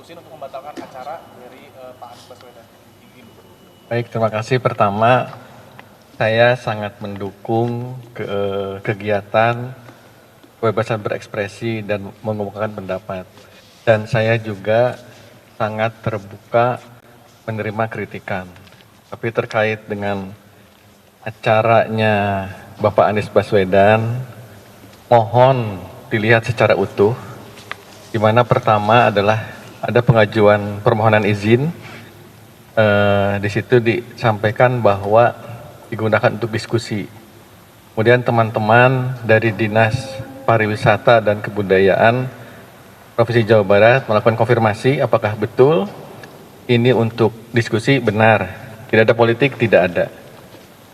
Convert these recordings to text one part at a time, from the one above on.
memutuskan untuk membatalkan acara dari Pak Anies Baswedan. Baik, terima kasih. Pertama, saya sangat mendukung kegiatan kebebasan berekspresi dan mengungkapkan pendapat. Dan saya juga sangat terbuka menerima kritikan. Tapi terkait dengan acaranya Bapak Anies Baswedan, mohon dilihat secara utuh, di mana pertama adalah ada pengajuan permohonan izin. Di situ disampaikan bahwa digunakan untuk diskusi. Kemudian teman-teman dari Dinas Pariwisata dan Kebudayaan Provinsi Jawa Barat melakukan konfirmasi apakah betul ini untuk diskusi. Benar, tidak ada politik, tidak ada.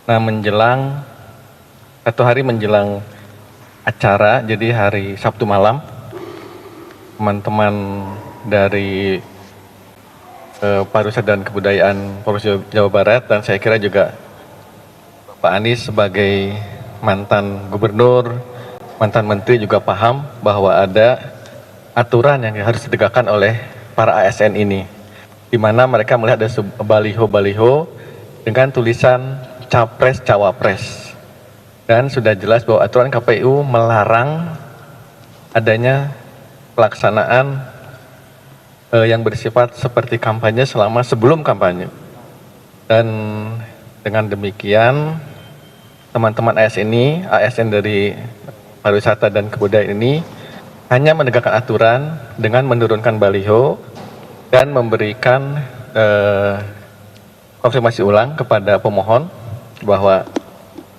Nah, menjelang 1 hari menjelang acara, jadi hari Sabtu malam, teman-teman dari Pariwisata dan Kebudayaan Provinsi Jawa Barat dan saya kira juga Pak Anies sebagai mantan gubernur, mantan menteri juga paham bahwa ada aturan yang harus ditegakkan oleh para ASN ini, di mana mereka melihat ada baliho-baliho dengan tulisan Capres Cawapres, dan sudah jelas bahwa aturan KPU melarang adanya pelaksanaan yang bersifat seperti kampanye selama sebelum kampanye. Dan dengan demikian teman-teman ASN dari pariwisata dan kebudayaan ini hanya menegakkan aturan dengan menurunkan baliho dan memberikan konfirmasi ulang kepada pemohon bahwa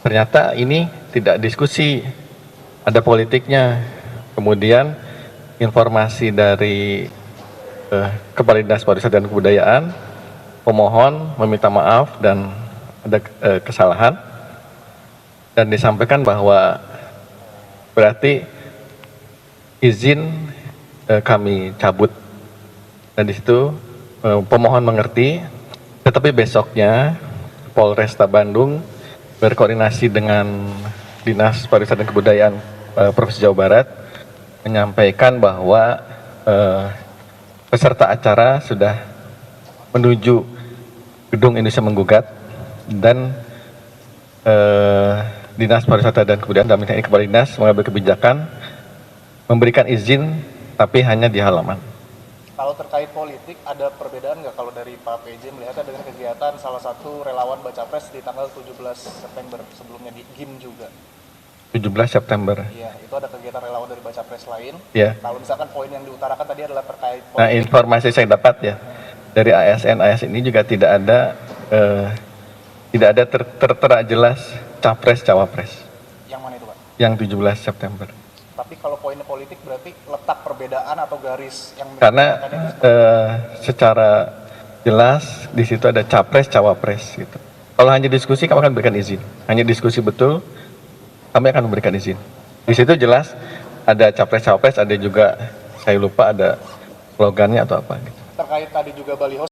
ternyata ini tidak diskusi, ada politiknya. Kemudian informasi dari Kepala Dinas Pariwisata dan Kebudayaan, pemohon meminta maaf dan ada kesalahan, dan disampaikan bahwa berarti izin kami cabut, dan di situ pemohon mengerti. Tetapi besoknya Polresta Bandung berkoordinasi dengan Dinas Pariwisata dan Kebudayaan Provinsi Jawa Barat menyampaikan bahwa peserta acara sudah menuju gedung Indonesia Menggugat, dan Dinas Pariwisata dan Kebudayaan dalam ini Kepala Dinas mengambil kebijakan memberikan izin tapi hanya di halaman. Kalau terkait politik, ada perbedaan nggak kalau dari Pak PJ melihatnya dengan kegiatan salah satu relawan Baca Pres di tanggal 17 September, sebelumnya di GIM juga? 17 September. Iya, itu ada kegiatan relawan dari Baca Pres lain. Ya. Kalau misalkan poin yang diutarakan tadi adalah terkait politik. Nah, informasi saya dapat ya dari ASN ini juga tidak ada tertera jelas Capres Cawapres. Yang mana itu, Pak? Yang 17 September. Tapi kalau poinnya politik berarti letak perbedaan atau garis yang karena secara jelas di situ ada Capres Cawapres gitu. Kalau hanya diskusi kami akan berikan izin. Hanya diskusi betul kami akan memberikan izin. Di situ jelas ada Capres Cawapres, ada juga saya lupa ada slogannya atau apa gitu. Terkait tadi juga baliho